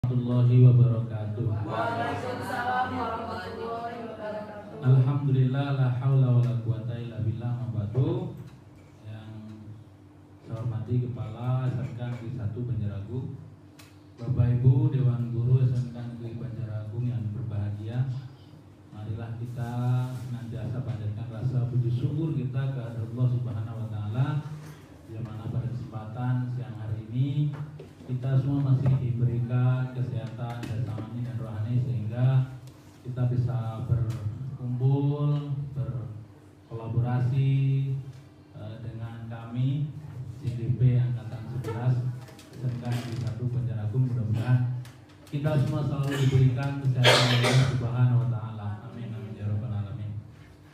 Warahmatullahi wabarakatuh. Waalaikumsalam warahmatullahi wabarakatuh. Alhamdulillah la haula wala quwata illa billah mabadu. Yang saya hormati Kepala SMK Negeri 1 Banjaragung, Bapak Ibu Dewan Guru SMK Negeri Banjaragung yang berbahagia, marilah kita senantiasa panjatkan rasa puji syukur kita kepada Allah Subhanahu wa taala, yang mana pada kesempatan siang hari ini kita semua masih diberikan kesehatan jasmani dan rohani sehingga kita bisa berkumpul, berkolaborasi dengan kami CDP Angkatan 11 SMK Negeri 1 Banjaragung. Mudah-mudahan kita semua selalu diberikan kesehatan Allah Subhanahu wa taala. Amin amin ya rabbal alamin.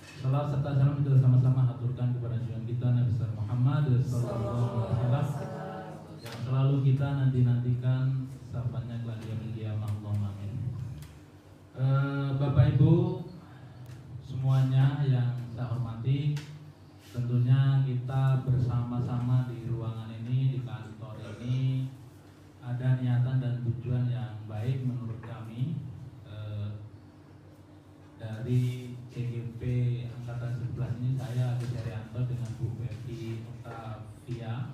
Salam serta salam kita sama-sama haturkan kepada junjungan kita Nabi Muhammad sallallahu alaihi wasallam yang selalu kita nantikan sahabatnya kelak di yaumil qiyamah. Allahumma amin. Bapak Ibu semuanya yang saya hormati, tentunya kita bersama-sama di ruangan ini, di kantor ini ada niatan dan tujuan yang baik menurut kami dari CGP Angkatan 11 ini. Saya Agus Herianto dengan Bu Fevi Octavia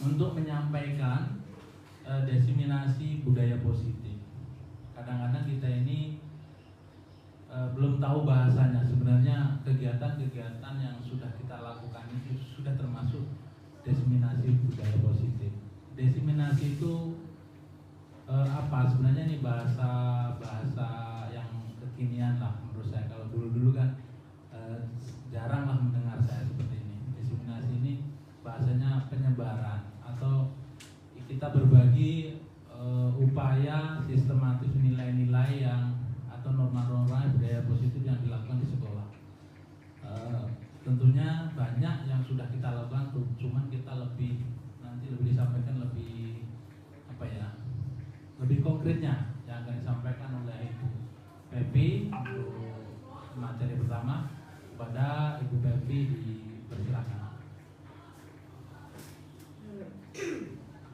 untuk menyampaikan diseminasi budaya positif. Kadang-kadang kita ini belum tahu bahasanya. Sebenarnya kegiatan-kegiatan yang sudah kita lakukan itu sudah termasuk diseminasi budaya positif. Diseminasi itu apa? Sebenarnya ini bahasa yang kekinian lah menurut saya. Kalau dulu-dulu kan jarang lah mendengar saya seperti ini. Diseminasi ini bahasanya penyebaran atau kita berbagi upaya sistematis nilai-nilai yang atau norma-norma budaya positif yang dilakukan di sekolah. Tentunya banyak yang sudah kita lakukan, cuman kita nanti lebih disampaikan lebih lebih konkretnya yang akan disampaikan oleh Ibu Fevi untuk materi pertama. Kepada Ibu Fevi dipersilakan.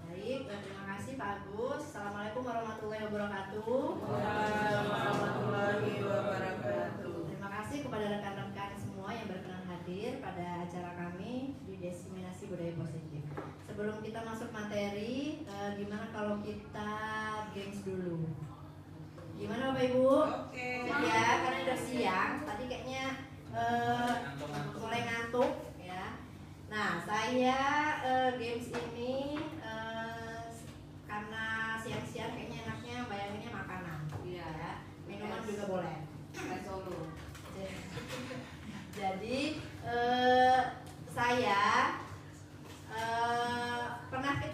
Baik, terima kasih Pak Agus. Assalamualaikum warahmatullahi wabarakatuh. Waalaikumsalam warahmatullahi wabarakatuh. Terima kasih kepada rekan-rekan semua yang berkenan hadir pada acara kami di diseminasi budaya positif. Sebelum kita masuk materi, gimana kalau kita games dulu? Gimana Bapak Ibu? Oke. Ya, karena udah siang, tadi kayaknya mulai ngantuk ya. Nah, saya games ini karena siang-siang kayaknya enaknya bayanginnya makanan. Iya. Ya. Minuman juga boleh. Solo. Jadi saya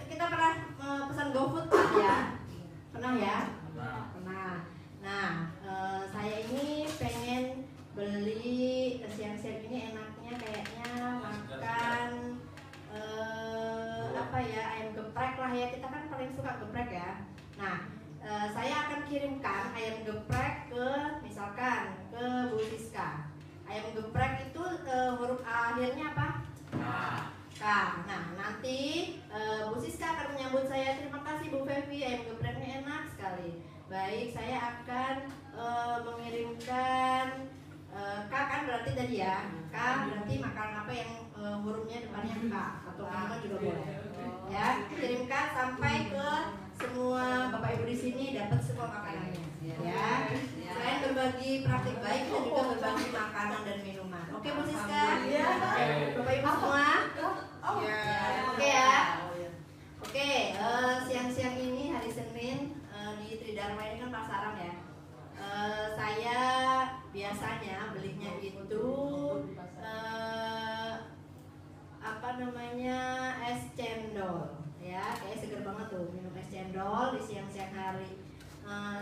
kita pernah pesan GoFood Pak ya? Pernah ya? Pernah. Nah, saya ini pengen beli siang-siang ini enaknya kayaknya makan ayam geprek lah ya. Kita kan paling suka geprek ya. Nah, saya akan kirimkan ayam geprek ke misalkan ke Bu Siska. Ayam geprek itu huruf akhirnya apa? K. Nah, nanti Bu Siska akan menyambut saya. Terima kasih Bu Fevi, ayam gepreknya enak sekali. Baik, saya akan mengirimkan K kan berarti tadi ya. K berarti makanan apa yang hurufnya depannya K atau minuman juga boleh. Ya, kirimkan sampai ke semua Bapak Ibu di sini dapat semua makanannya. Ya. Selain berbagi praktik baik dan juga berbagi makanan dan minuman. Oke Bu Siska? Bapak Ibu semua? Oke ya. Oke, siang-siang ini hari Senin di Tridharma ini kan pasaran ya. Saya biasanya belinya itu es cendol ya, kayak seger banget tuh minum es cendol di siang-siang hari.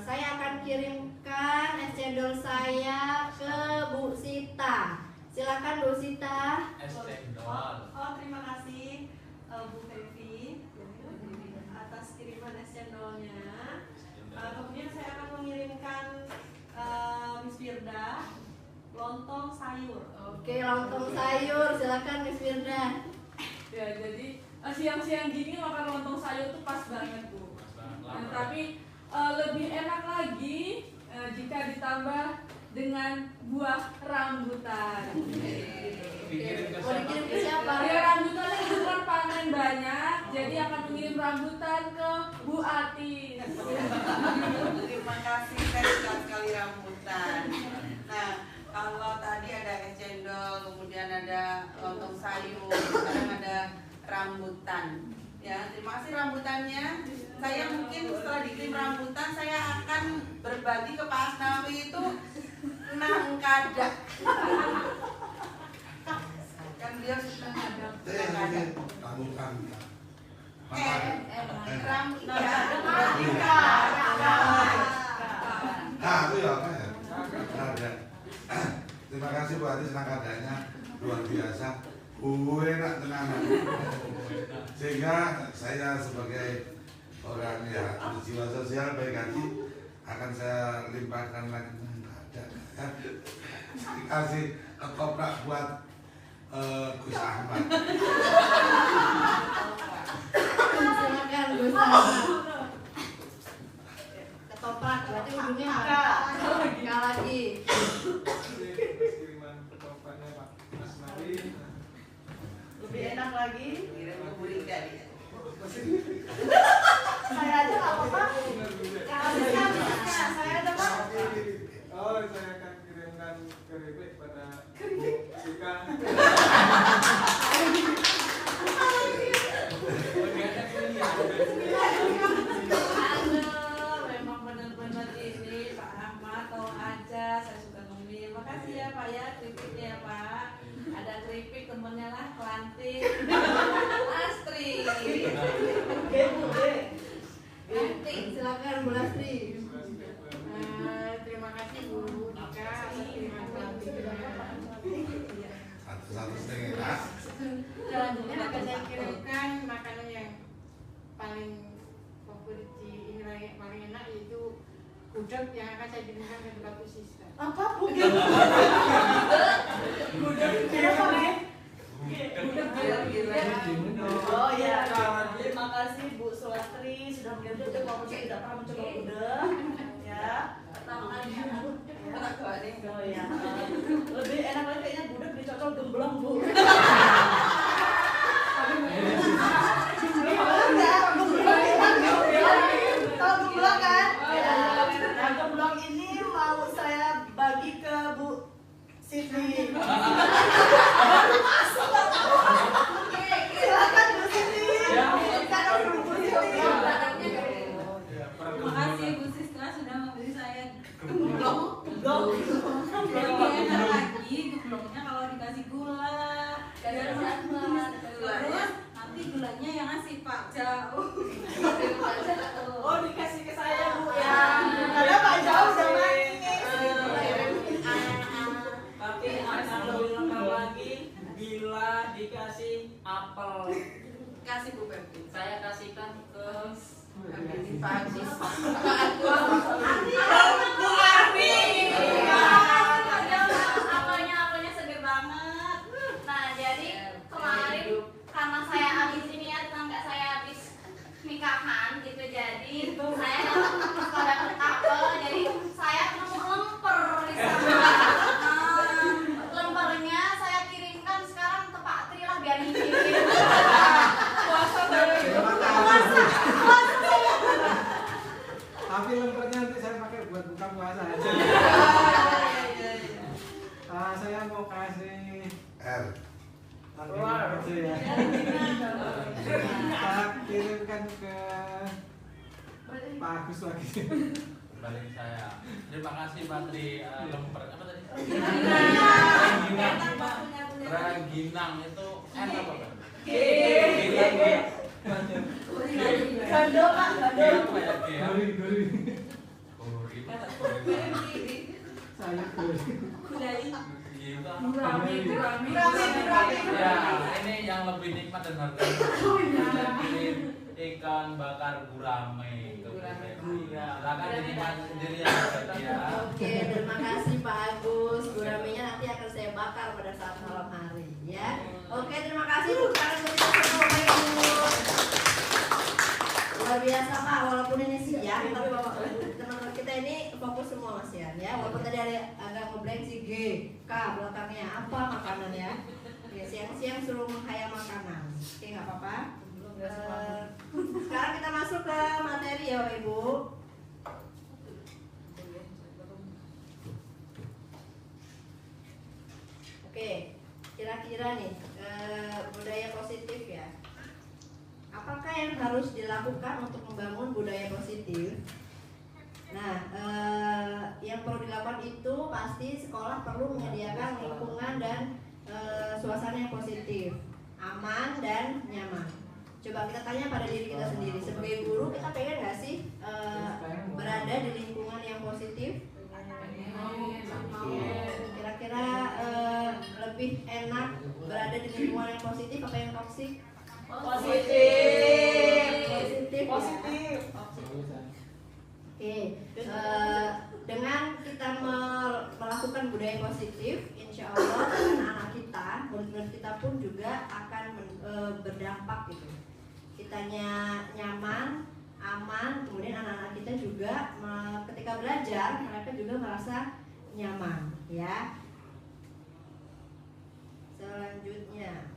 Saya akan kirimkan es cendol saya ke Bu Sita. Silakan Bu Sita. Es cendol. Terima kasih Bu Fevi atas kiriman es cendolnya. Kemudian saya akan mengirimkan Miss Firda lontong sayur. Oke, lontong sayur. Silakan Miss Firda. Ya, jadi siang-siang gini makan lontong sayur tuh pas banget Bu. Tapi lebih enak lagi jika ditambah dengan buah rambutan. Dikirim ke Mau dikirim ke siapa? Ya, rambutan itu kan panen banyak, jadi akan mengirim rambutan ke Bu Ati. Terima kasih, saya suka sekali rambutan. Nah, kalau tadi ada es cendol, kemudian ada lontong sayur, sekarang ada rambutan. Ya, terima kasih rambutannya. Saya mungkin setelah dikirim rambutan, saya akan berbagi ke Pak Asnawi itu 6 kadak. Kan dia suka ada rambutan. Nah, itu ya apa ya? Ada. Terima kasih Bu Ati, senang keadaannya luar biasa. Enak tenanan. Sehingga saya sebagai orang yang berjiwa sosial baik hati akan saya limpahkan lagi. Kasih ketoprak buat Gus Ahmad. Silakan Gus Ahmad. Ketoprak berarti ujungnya apa? Enggak lagi. Kiriman ketopraknya Pak Asnawi. lebih enak lagi. Kirim ke Bu Rika dia. Saya aja nggak apa-apa. Saya ada Pak. Oh, saya akan kirimkan keripik pada Bu Rika. Aduh, memang benar-benar ini Pak Ahmad, tolong aja, saya suka ngemil. Makasih ya Pak ya, keripiknya ya Pak. Ada keripik temennya lah, Kelantik, Astri. Lantik, silakan Bu Lastri. Terima kasih Bu Dika atas kiriman pelantikannya. Satu setengah enak. Selanjutnya akan saya kirimkan makanan yang paling favorit di ini paling enak, yaitu gudeg yang akan saya kirimkan ke tempat Bu Siska. Apa Bu? Oh ya, terima kasih Bu Sulastri sudah mengirim gudeg walaupun saya tidak pernah mencoba gudeg. Ya, pertama kali. Oh ya, lebih enak lagi kayaknya gudeg dicocol gemblong Bu. Tahu gemblong kan? Nah, gemblong ini mau saya bagi ke Bu Siti. Silakan Bu Siti. Silakan Bu Siti. Terima kasih Bu Siska sudah memberi saya Gemblong. lebih enak lagi gemblongnya kalau dikasih gula. Terus nanti gulanya yang ngasih Pak Jauh. Oh, dikasih ke saya Bu ya. Karena Pak Jauh udah manis. Tapi akan lebih lengkap lagi bila dikasih apel. Kasih Bu Pepti. Saya kasihkan ke Pak Agus. Bu Arfi. Apelnya seger banget. Nah, jadi kemarin karena saya habis ini ya, tetangga saya habis nikahan gitu, jadi saya dapat apel, jadi saya nemu lemper di sana. Lempernya saya kirimkan sekarang ke Pak Tri lah biar nyicipin. Tapi lempernya nanti saya pakai buat buka puasa aja. Saya mau kasih R. aja ya. Saya kirimkan ke Pak Agus lagi. Balik saya. Terima kasih Pak Tri. Lemper apa tadi? Rengginang itu N apa Pak? Gando Pak, gando. Gori. Saya gori. Gurami. Ya, ini yang lebih nikmat dan harganya. Ikan bakar gurame. Silakan dinikmati sendiri ya. Oke, terima kasih Pak Agus. Guramenya nanti akan saya bakar pada saat malam hari ya. Oke, terima kasih. Tepuk tangan untuk kita semua, Bapak Ibu. Luar biasa Pak, walaupun ini siang tapi Bapak teman-teman kita ini fokus semua Mas ya. Walaupun tadi ada agak ngeblank sih G, K belakangnya apa makanan ya. Ya siang-siang suruh menghayal makanan. Oke nggak apa-apa. Sekarang kita masuk ke materi ya Bapak Ibu. Oke, kira-kira nih budaya positif ya. Apakah yang harus dilakukan untuk membangun budaya positif? Nah, yang perlu dilakukan itu pasti sekolah perlu menyediakan lingkungan dan suasana yang positif, aman dan nyaman. Coba kita tanya pada diri kita sendiri. Sebagai guru, kita pengen nggak sih berada di lingkungan yang positif? Kira-kira lebih enak berada di lingkungan yang positif apa yang toksik? Positif. Oke, dengan kita melakukan budaya positif, insya Allah anak-anak kita, murid-murid kita pun juga akan berdampak gitu. Kitanya nyaman, aman, kemudian anak-anak kita juga ketika belajar mereka juga merasa nyaman, ya. Selanjutnya.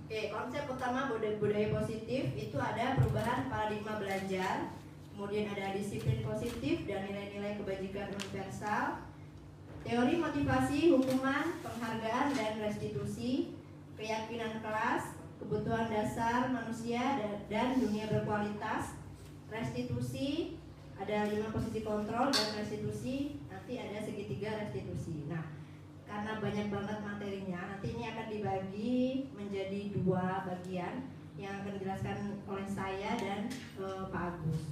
Oke, konsep utama budaya positif itu ada perubahan paradigma belajar, kemudian ada disiplin positif dan nilai-nilai kebajikan universal, teori motivasi, hukuman, penghargaan dan restitusi, keyakinan kelas, kebutuhan dasar manusia dan dunia berkualitas, restitusi, ada 5 posisi kontrol dan restitusi, nanti ada segitiga restitusi. Nah, karena banyak banget materinya, nanti ini akan dibagi menjadi 2 bagian yang akan dijelaskan oleh saya dan Pak Agus.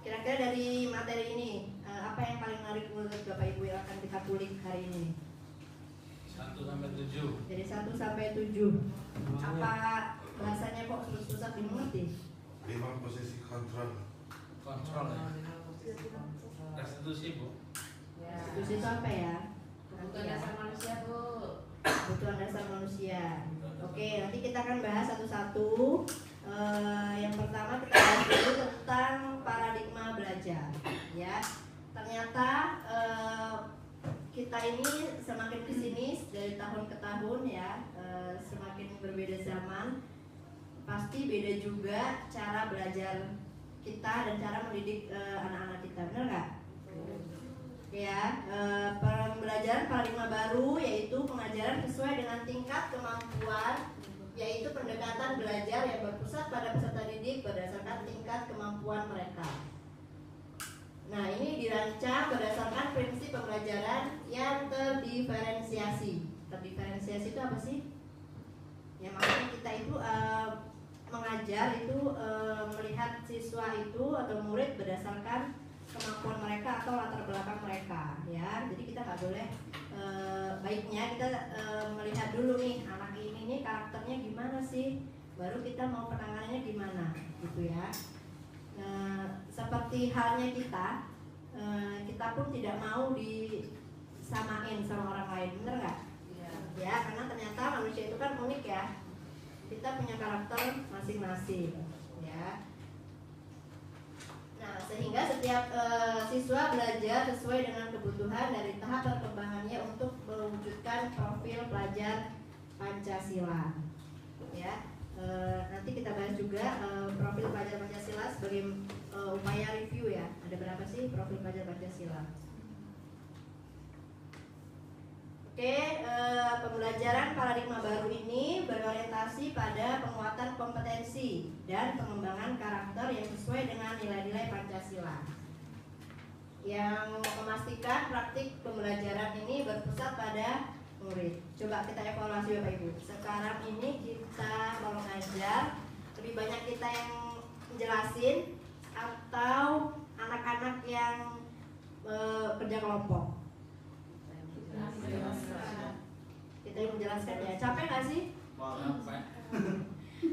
Kira-kira dari materi ini, apa yang paling menarik menurut Bapak Ibu yang akan kita kulik hari ini? 1 sampai 7. Dari 1 sampai 7. Apa bahasanya kok susah dimengerti? 5 posisi kontrol. Kontrol ya. Restitusi Bu. Restitusi itu apa ya? Kebutuhan dasar manusia Bu. Kebutuhan dasar manusia. Oke, nanti kita akan bahas satu-satu. Yang pertama kita bahas dulu tentang paradigma belajar. Ya, ternyata kita ini semakin kesini dari tahun ke tahun ya, semakin berbeda zaman. Pasti beda juga cara belajar kita dan cara mendidik anak-anak kita, benar nggak? Ya, pembelajaran paradigma baru yaitu pengajaran sesuai dengan tingkat kemampuan, yaitu pendekatan belajar yang berpusat pada peserta didik berdasarkan tingkat kemampuan mereka. Nah, ini dirancang berdasarkan prinsip pembelajaran yang terdiferensiasi. Terdiferensiasi itu apa sih? Ya, maksudnya kita itu mengajar itu melihat siswa itu atau murid berdasarkan kemampuan mereka atau latar belakang mereka, ya. Jadi kita nggak boleh baiknya kita melihat dulu nih anak ini nih karakternya gimana sih, baru kita mau penanganannya gimana, gitu ya. Seperti halnya kita pun tidak mau disamain sama orang lain, bener nggak? Ya, karena ternyata manusia itu kan unik ya. Kita punya karakter masing-masing, ya. Nah, sehingga setiap siswa belajar sesuai dengan kebutuhan dari tahap perkembangannya untuk mewujudkan profil pelajar Pancasila. Ya, nanti kita bahas juga profil pelajar Pancasila sebagai upaya review ya. Ada berapa sih profil pelajar Pancasila? Oke, pembelajaran paradigma baru ini berorientasi pada penguatan kompetensi dan pengembangan karakter yang sesuai dengan nilai-nilai Pancasila, yang memastikan praktik pembelajaran ini berpusat pada murid. Coba kita evaluasi Bapak Ibu. Sekarang ini kita kalau ngajar, lebih banyak kita yang menjelasin atau anak-anak yang kerja kelompok? Kita yang menjelaskan ya. Capek nggak sih? Capek.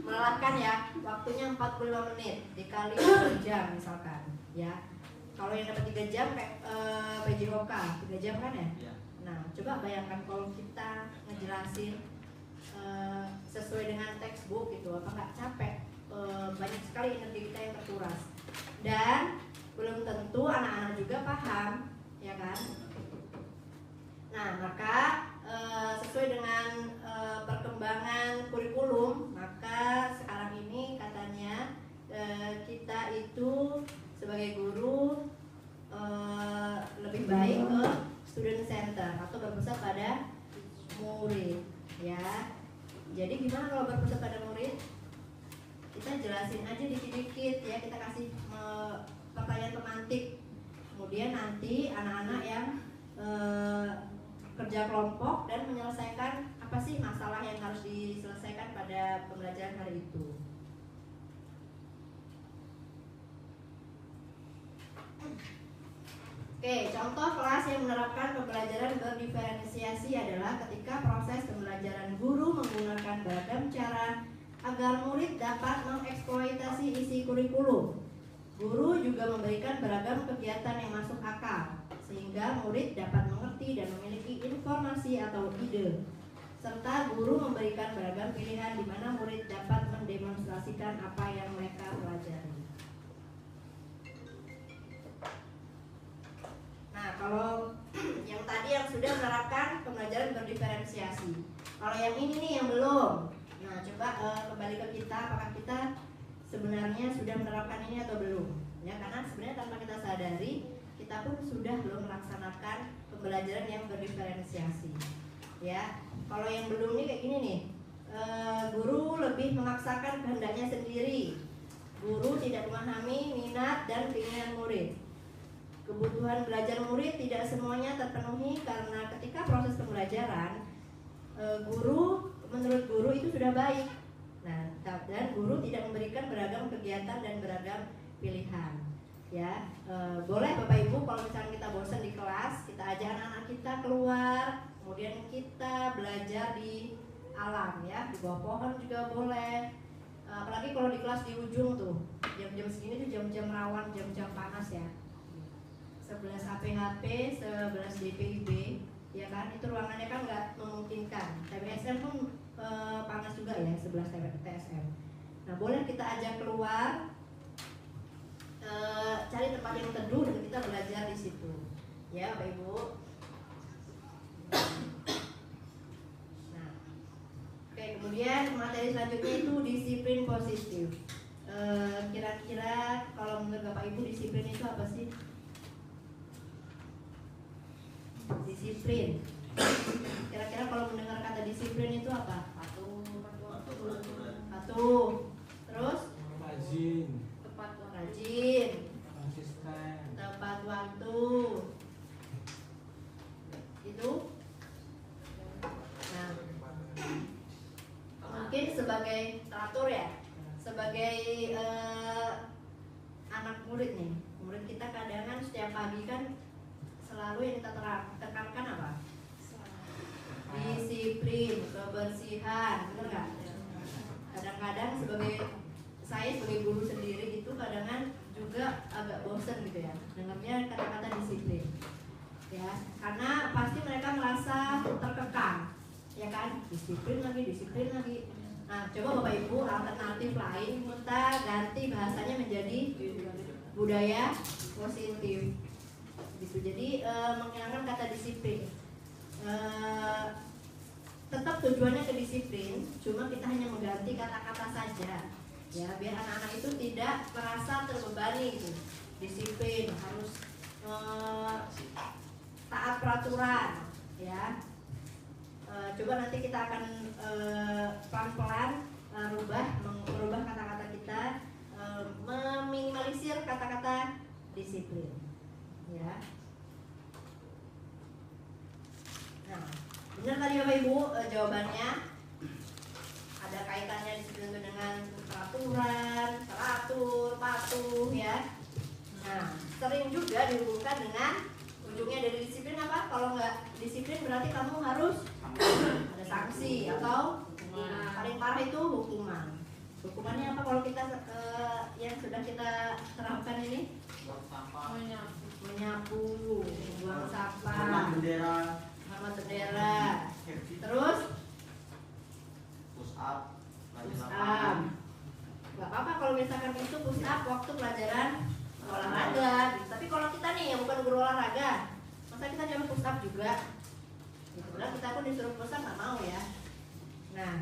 Melelahkan ya. Waktunya 45 menit dikali 2 jam misalkan, ya. Kalau yang dapat 3 jam kayak PJOK 3 jam kan ya? Ya. Nah, coba bayangkan kalau kita ngejelasin sesuai dengan textbook gitu, apa nggak capek? banyak sekali energi kita yang terkuras. Dan belum tentu anak-anak juga paham, ya kan? Nah, maka sesuai dengan perkembangan kurikulum, maka sekarang ini katanya kita itu sebagai guru lebih baik ke student center atau berpusat pada murid, ya. Jadi gimana kalau berpusat pada murid? Kita jelasin aja dikit-dikit, ya, kita kasih pertanyaan pemantik. Kemudian nanti anak-anak yang kerja kelompok dan menyelesaikan apa sih masalah yang harus diselesaikan pada pembelajaran hari itu. Oke, contoh kelas yang menerapkan pembelajaran berdiferensiasi adalah ketika proses pembelajaran guru menggunakan beragam cara agar murid dapat mengeksploitasi isi kurikulum. Guru juga memberikan beragam kegiatan yang masuk akal, sehingga murid dapat mengerti dan memiliki informasi atau ide. Serta guru memberikan beragam pilihan di mana murid dapat mendemonstrasikan apa yang mereka pelajari. Nah, kalau yang tadi yang sudah menerapkan pembelajaran berdiferensiasi, kalau yang ini nih yang belum. Nah, coba kembali ke kita, apakah kita sebenarnya sudah menerapkan ini atau belum? Ya, karena sebenarnya tanpa kita sadari, kita pun sudah belum melaksanakan pembelajaran yang berdiferensiasi. Ya, kalau yang belum nih kayak gini nih, guru lebih memaksakan kehendaknya sendiri. Guru tidak memahami minat dan keinginan murid. Kebutuhan belajar murid tidak semuanya terpenuhi karena ketika proses pembelajaran, menurut guru itu sudah baik. Nah, dan guru tidak memberikan beragam kegiatan dan beragam pilihan. Ya, boleh Bapak Ibu kalau misalnya kita bosan di kelas, kita ajak anak-anak kita keluar, kemudian kita belajar di alam, ya, di bawah pohon juga boleh. Apalagi kalau di kelas di ujung tuh, jam-jam segini tuh jam-jam rawan, jam-jam panas ya. 11 APHP, 11 DPIB, ya kan, itu ruangannya kan nggak memungkinkan. TBSM pun panas juga ya, 11 TSM. Nah, boleh kita ajak keluar, cari tempat yang teduh dan kita belajar di situ, ya Bapak Ibu. Nah, oke, kemudian materi selanjutnya itu disiplin positif. Kira-kira kalau menurut Bapak Ibu disiplin itu apa sih? Disiplin. Kira-kira kalau mendengar kata disiplin itu apa? Patuh. Terus? Rajin. Rajin. Konsisten. Tepat waktu. Itu. Nah, mungkin sebagai teratur ya, sebagai anak murid nih, murid kita kadang setiap pagi kan selalu yang kita tekankan apa? Disiplin, kebersihan, benar nggak? Kadang-kadang saya sebagai guru sendiri itu kadang juga agak bosan gitu ya, dengarnya kata-kata disiplin, ya, karena pasti mereka merasa terkekang, ya kan? Disiplin lagi. Nah, coba Bapak Ibu alternatif lain kita ganti bahasanya menjadi budaya positif. Gitu. Jadi menghilangkan kata disiplin. Tetap tujuannya ke disiplin, cuma kita hanya mengganti kata-kata saja, ya, biar anak-anak itu tidak merasa terbebani gitu. Disiplin harus taat peraturan, ya. Coba nanti kita akan pelan-pelan merubah kata-kata kita, meminimalisir kata-kata disiplin, ya. Nah, benar tadi Bapak Ibu jawabannya. Ada kaitannya disiplin dengan peraturan, teratur, patuh, ya. Nah, sering juga dihubungkan dengan ujungnya dari disiplin apa? Kalau nggak disiplin berarti kamu harus ada sanksi atau paling parah itu hukuman. Hukumannya apa kalau kita yang sudah kita terapkan ini? Menyapu, buang sampah, hormat bendera, terus push up, nggak apa-apa kalau misalkan itu push up waktu pelajaran olahraga gitu. Tapi kalau kita nih yang bukan guru olahraga, masa kita jangan push up juga? Kebetulan kita pun disuruh push up nggak mau ya. Nah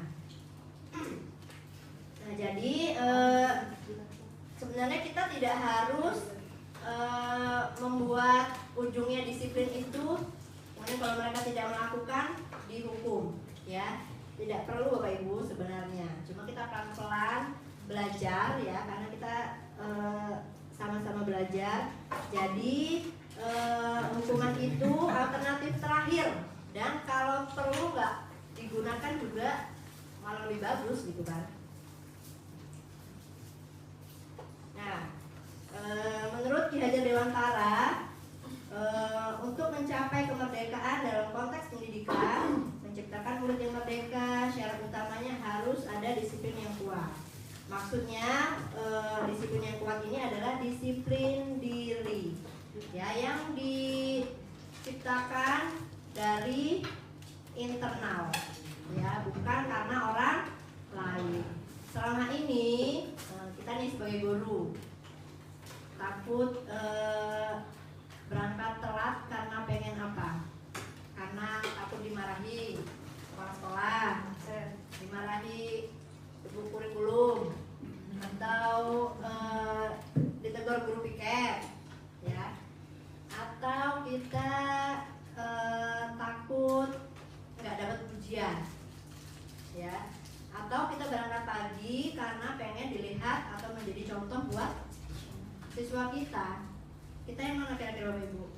jadi sebenarnya kita tidak harus membuat ujungnya disiplin itu. Kemudian kalau mereka tidak melakukan dihukum, ya tidak perlu Bapak Ibu sebenarnya. Cuma kita pelan-pelan belajar ya, karena kita sama-sama belajar. Jadi hukuman itu alternatif terakhir, dan kalau perlu nggak digunakan juga malah lebih bagus gitu kan. Nah, menurut Ki Hajar Dewantara, untuk mencapai kemerdekaan dalam konteks pendidikan, menciptakan murid yang merdeka, syarat utamanya harus ada disiplin yang kuat. Maksudnya disiplin yang kuat ini adalah disiplin diri, ya, yang diciptakan dari internal, ya, bukan karena orang lain. Selama ini kita nih sebagai guru takut berangkat telat karena pengen apa? Karena takut dimarahi kepala sekolah, dimarahi ibu kurikulum, atau ditegur guru piket, ya, atau kita takut nggak dapat pujian, ya, atau kita berangkat pagi karena pengen dilihat atau menjadi contoh buat siswa kita. Kita yang mana kira-kira Bapak Ibu?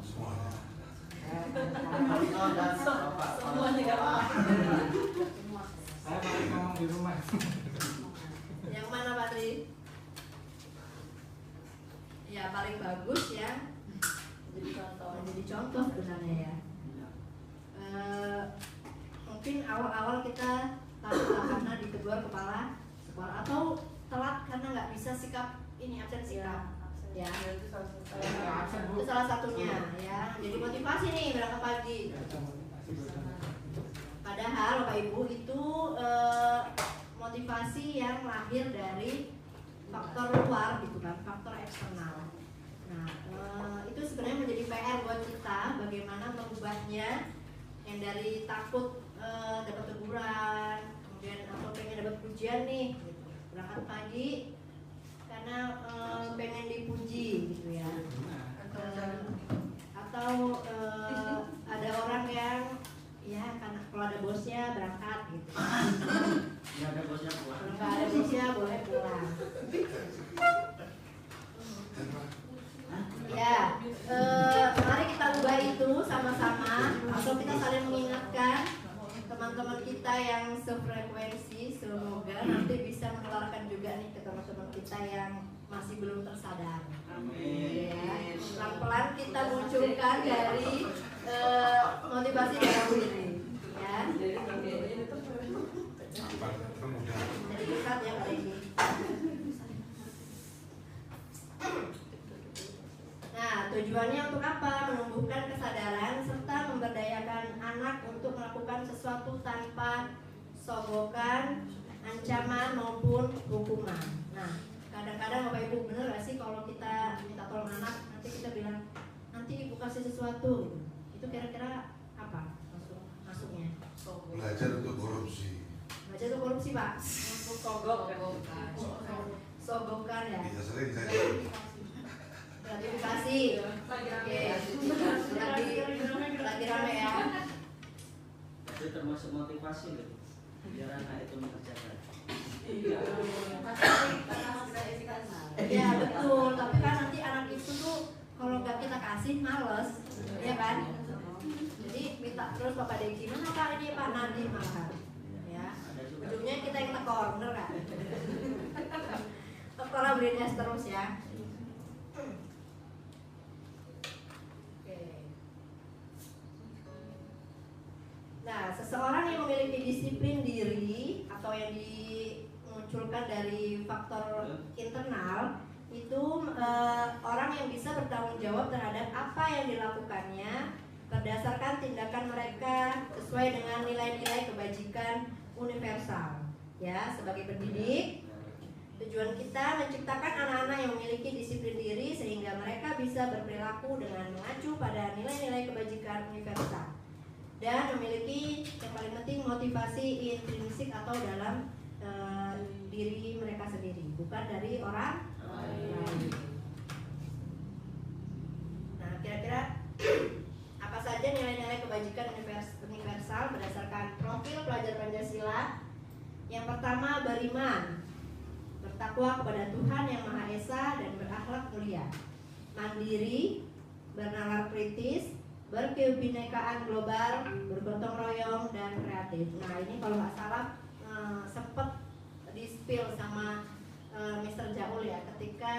Semuanya. Semuanya nggak apa-apa. Saya paling ngomong di rumah. Yang mana Pak Tri? Ya paling bagus ya. Menjadi contoh sebenarnya ya. Mungkin awal-awal kita takut karena ditegur kepala sekolah, atau telat karena nggak bisa sikap ini, absen sikap, ya. Itu salah satunya, ya. Jadi motivasi nih berangkat pagi. Padahal Bapak Ibu itu motivasi yang lahir dari faktor luar gitu kan, faktor eksternal. Nah, itu sebenarnya menjadi PR buat kita bagaimana mengubahnya, yang dari takut dapat teguran, kemudian atau pengen dapat pujian nih, gitu. Berangkat pagi karena pengen dipuji gitu ya, atau ada orang yang ya karena kalau ada bosnya berangkat gitu. Nggak ada bosnya pulang. Kalau nggak ada bosnya boleh pulang. Ya, mari kita ubah itu sama-sama, atau kita saling mengingatkan teman-teman kita yang sefrekuensi. Semoga nanti bisa menularkan juga nih ke teman-teman kita yang masih belum tersadar. Amin. Ya, pelan-pelan kita munculkan dari motivasi dalam diri, ya. Jadi dekat ya kali ini. Nah, tujuannya untuk apa? Menumbuhkan kesadaran serta memberdayakan anak untuk melakukan sesuatu tanpa sogokan, ancaman maupun hukuman. Nah, kadang-kadang Bapak Ibu bener gak sih kalau kita minta tolong anak, nanti kita bilang nanti Ibu kasih sesuatu, itu kira-kira apa masuknya? Belajar untuk korupsi. Belajar untuk korupsi Pak? Untuk Sogokan ya? Bisa sering saya. Gratifikasi. Oke. Lagi rame ya. Itu termasuk motivasi loh, biar anak itu mengerjakan. Iya betul. Tapi kan nanti anak itu tuh kalau nggak kita kasih males, ya kan? Jadi minta terus Bapak Deki, mana Pak ini Pak nanti makan. Ya. Ujungnya kita yang tekor, bener kan? Tekor beliin es terus ya. Nah, seseorang yang memiliki disiplin diri atau yang dimunculkan dari faktor internal itu orang yang bisa bertanggung jawab terhadap apa yang dilakukannya berdasarkan tindakan mereka sesuai dengan nilai-nilai kebajikan universal. ya sebagai pendidik. Tujuan kita menciptakan anak-anak yang memiliki disiplin diri sehingga mereka bisa berperilaku dengan mengacu pada nilai-nilai kebajikan universal dan memiliki yang paling penting motivasi intrinsik atau dalam diri mereka sendiri, bukan dari orang lain. Nah, kira-kira apa saja nilai-nilai kebajikan universal berdasarkan profil pelajar Pancasila? Yang pertama, beriman, bertakwa kepada Tuhan Yang Maha Esa dan berakhlak mulia, mandiri, bernalar kritis, berkebinekaan global, bergotong royong, dan kreatif. Nah, ini kalau nggak salah sempet di-spill sama Mr. Jaul ya ketika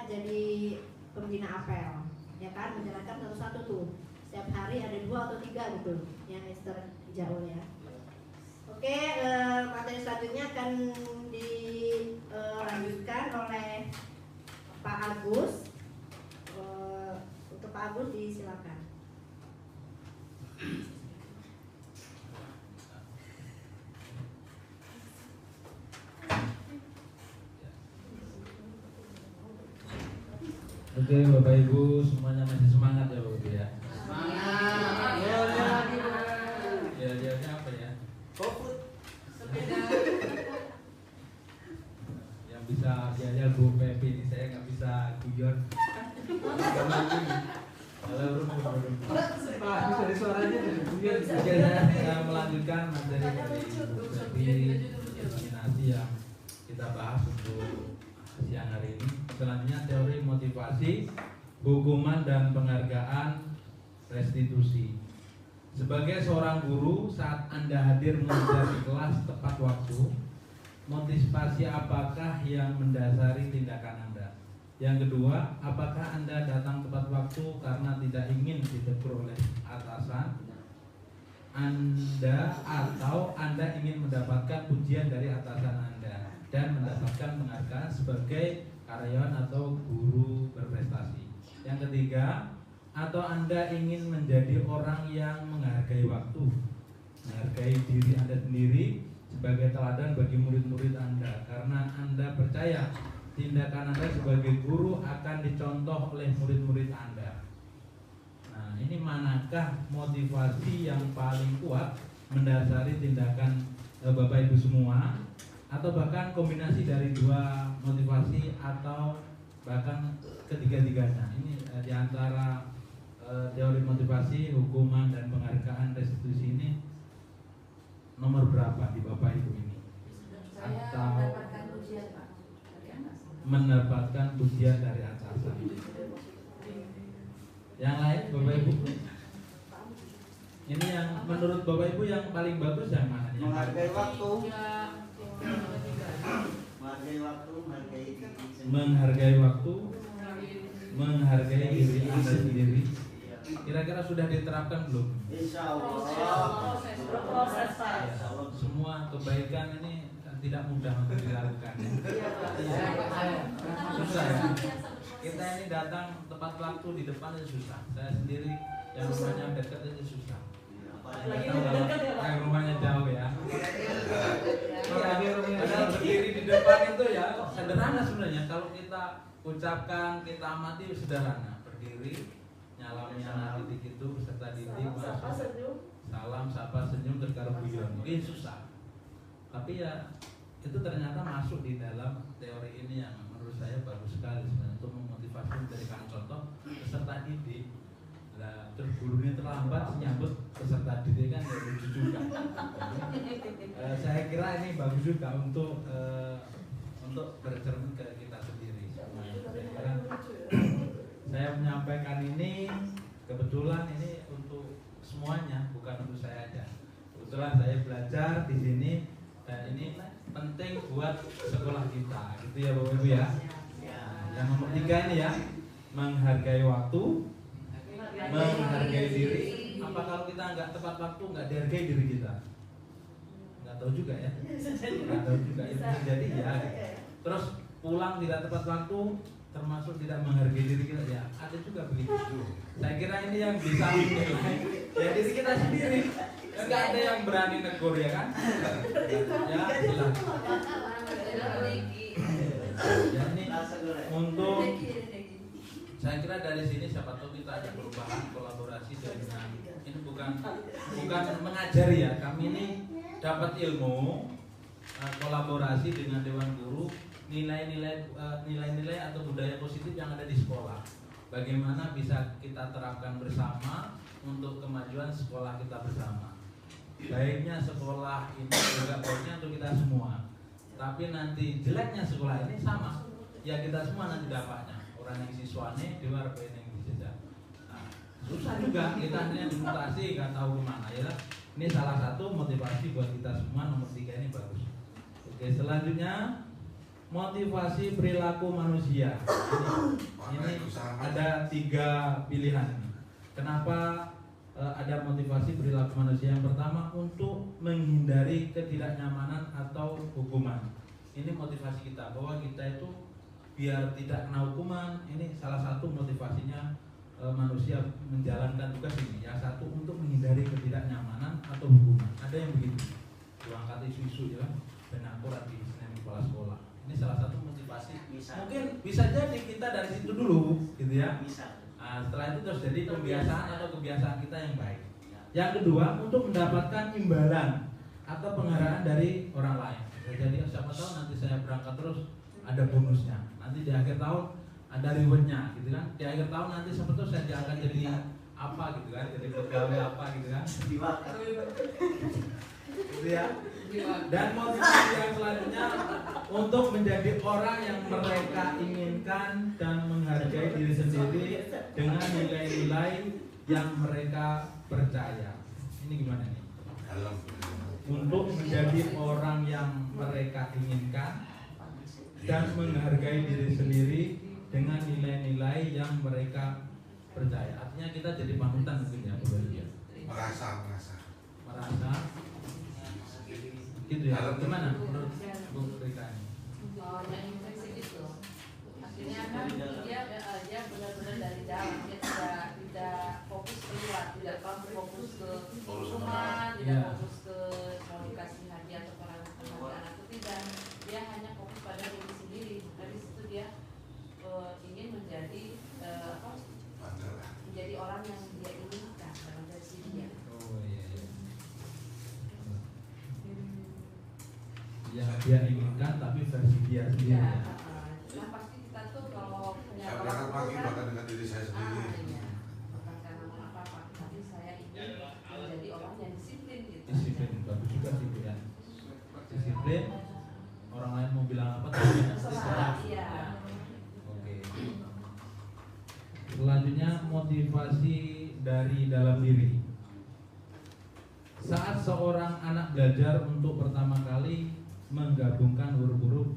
jadi pembina apel, ya kan, menjalankan satu-satu tuh. Setiap hari ada 2 atau 3 gitu ya Mr. Jaul ya. Oke, materi selanjutnya akan dilanjutkan oleh Pak Agus. Untuk Pak Agus disilakan. Oke, Bapak Ibu semuanya masih semangat ya Bapak Ibu ya. Semangat. Ya, dia apa ya? Fokus. Sepeda. Yang bisa jajal Bu Pepi ini, saya nggak bisa guyon. Kalau belum. Pak, bisa dari suaranya dari Buya. Oke, saya melanjutkan materi dari Bu Pepi, destinasi yang kita bahas untuk siang hari ini. Selanjutnya teori motivasi, hukuman dan penghargaan restitusi. Sebagai seorang guru, saat Anda hadir mengajar di kelas tepat waktu, motivasi apakah yang mendasari tindakan Anda? Yang kedua, apakah Anda datang tepat waktu karena tidak ingin ditegur oleh atasan Anda atau Anda ingin mendapatkan pujian dari atasan Anda dan mendapatkan penghargaan sebagai karyawan atau guru berprestasi? Yang ketiga, atau Anda ingin menjadi orang yang menghargai waktu, menghargai diri Anda sendiri sebagai teladan bagi murid-murid Anda, karena Anda percaya tindakan Anda sebagai guru akan dicontoh oleh murid-murid Anda. Nah, ini manakah motivasi yang paling kuat mendasari tindakan Bapak Ibu semua, atau bahkan kombinasi dari 2 motivasi atau bahkan ketiga-tiganya? Ini diantara teori motivasi, hukuman dan penghargaan restitusi ini nomor berapa di Bapak Ibu ini? Atau mendapatkan pujian dari atasan? Yang lain Bapak Ibu? Ini yang menurut Bapak Ibu yang paling bagus yang mana? Menghargai waktu. Menghargai waktu, menghargai diri Anda sendiri. Kira-kira sudah diterapkan belum? Insya Allah. Berproses Pak. Ya, semua kebaikan ini tidak mudah untuk dilakukan. Susah ya. Kita ini datang tepat waktu di depan itu susah. Saya sendiri yang rumahnya dekat itu susah. Lagi Tahu kalau dekat ya Pak. yang rumahnya jauh ya. Padahal berdiri di depan itu ya sederhana sebenarnya. Kalau kita ucapkan, kita amati sederhana. Berdiri, nyala titik itu beserta didik Sapa masuk. senyum. Salam, sapa, senyum, tegar guyon. Ini susah. Tapi ya itu ternyata masuk di dalam teori ini yang menurut saya bagus sekali sebenarnya untuk memotivasi memberikan contoh peserta didik. Nah, terus gurunya terlambat nyambut peserta didik kan ya lucu juga. Saya kira ini bagus juga untuk bercermin ke kita sendiri. Saya kira saya menyampaikan ini kebetulan ini untuk semuanya, bukan untuk saya aja. Kebetulan saya belajar di sini dan ini penting buat sekolah kita, gitu ya Bapak Ibu ya. Nah, yang nomor 3 ini ya, menghargai waktu, menghargai diri. Apa kalau kita nggak tepat waktu, nggak dihargai diri kita? Nggak tahu juga ya. Nggak tahu juga itu terjadi ya. Terus pulang tidak tepat waktu, termasuk tidak menghargai diri kita, ya ada juga begitu. Saya kira ini yang bisa menilai ya diri kita sendiri. Enggak ada yang berani negur ya kan? Ya jelas. Ya ini untuk saya kira dari sini siapa tahu kita ada perubahan kolaborasi dengan ini bukan mengajari ya, kami ini dapat ilmu kolaborasi dengan Dewan Guru, nilai-nilai atau budaya positif yang ada di sekolah. Bagaimana bisa kita terapkan bersama untuk kemajuan sekolah kita bersama. Baiknya sekolah ini juga baiknya untuk kita semua. Tapi nanti jeleknya sekolah ini sama, ya kita semua nanti dampaknya. Orang yang siswane di luar yang dijajah. Nah, susah juga kita hanya dimutasi nggak tahu kemana ya. Ini salah satu motivasi buat kita semua. Nomor 3 ini bagus. Oke, selanjutnya motivasi perilaku manusia. Ini ada 3 pilihan. Kenapa ada motivasi perilaku manusia? Yang pertama untuk menghindari ketidaknyamanan atau hukuman. Ini motivasi kita bahwa kita itu biar tidak kena hukuman. Ini salah satu motivasinya manusia menjalankan tugas ini. Yang satu untuk menghindari ketidaknyamanan atau hukuman. Ada yang begitu. Angkat isu-isu ya, penakoran di kepala sekolah. Ini salah satu motivasi. Mungkin bisa jadi kita dari situ dulu, gitu ya. Nah, setelah itu terus jadi kebiasaan atau kebiasaan kita yang baik. Yang kedua untuk mendapatkan imbalan atau penghargaan dari orang lain. Jadi siapa tahu nanti saya berangkat terus ada bonusnya. Nanti di akhir tahun ada rewardnya, gitu kan? Di akhir tahun nanti siapa tahu saya akan jadi apa, gitu kan? Jadi pegawai apa, gitu kan? Gitu ya. Dan motivasi yang selanjutnya untuk menjadi orang yang mereka inginkan dan menghargai diri sendiri dengan nilai-nilai yang mereka percaya. Ini gimana nih? Untuk menjadi orang yang mereka inginkan dan menghargai diri sendiri dengan nilai-nilai yang mereka percaya. Artinya kita jadi panutan mungkin ya, merasa gitu ya. Gimana menurut Bu Rika? Oh, yang prinsip itu artinya kan dia benar-benar dari dalam, dia tidak fokus keluar, tidak fokus ke rumah, tidak fokus ke mau dikasih hadiah atau penghargaan atau tidak, dia hanya fokus pada diri sendiri. Dari situ dia ingin menjadi menjadi orang yang dia inginkan dalam versi dia. Oh iya. Yang dia inginkan tapi versi dia sendiri. Ya, nah pasti kita tuh kalau punya berangkat pagi bahkan dengan diri saya sendiri. bukan karena apa-apa, tapi saya ingin menjadi orang yang disiplin gitu. Disiplin bagus juga sih Bu ya. Disiplin. Orang lain mau bilang apa tapi terserah. Iya. Oke. Selanjutnya motivasi dari dalam diri. Saat seorang anak belajar untuk pertama kali menggabungkan huruf-huruf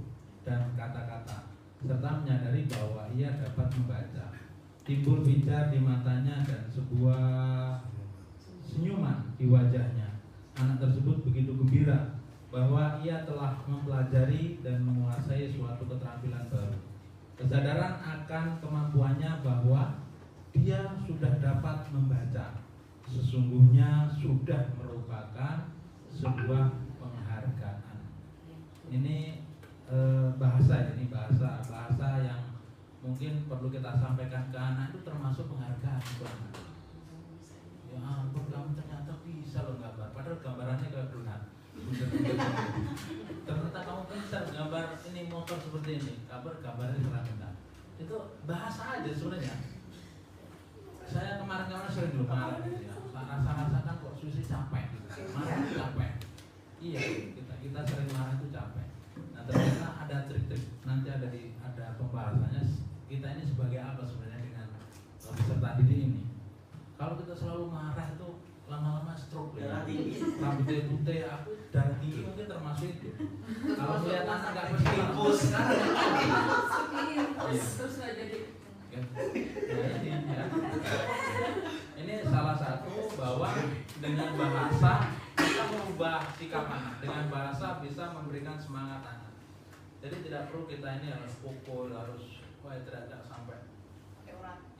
dan kata-kata serta menyadari bahwa ia dapat membaca, timbul pijar di matanya dan sebuah senyuman di wajahnya. Anak tersebut begitu gembira bahwa ia telah mempelajari dan menguasai suatu keterampilan baru. Kesadaran akan kemampuannya bahwa dia sudah dapat membaca sesungguhnya sudah merupakan sebuah penghargaan. Ini bahasa yang mungkin perlu kita sampaikan ke anak, itu termasuk penghargaan buat anak. Ya ampun, kamu ternyata bisa loh gambar, padahal gambarannya kayak donat. Ternyata kamu bisa gambar ini motor seperti ini, gambarnya seragam. Itu bahasa aja sebenarnya. Saya kemarin sering dulu marah gitu ya. Rasa-rasakan kok Susi capek gitu. Marah itu capek. Iya, kita sering marah itu capek. Nah, ternyata ada trik-trik. Nanti ada pembahasannya. Kita ini sebagai apa sebenarnya dengan peserta didik ini. Kalau kita selalu marah itu lama-lama stroke ya. Rambutnya putih, aku darah tinggi mungkin termasuk itu. Kalau melihat anak nggak bersimpus kan? Terus nggak jadi. Ini salah satu bahwa dengan bahasa kita mengubah sikap anak. Dengan bahasa bisa memberikan semangat anak. Jadi tidak perlu kita ini harus pukul, harus tidak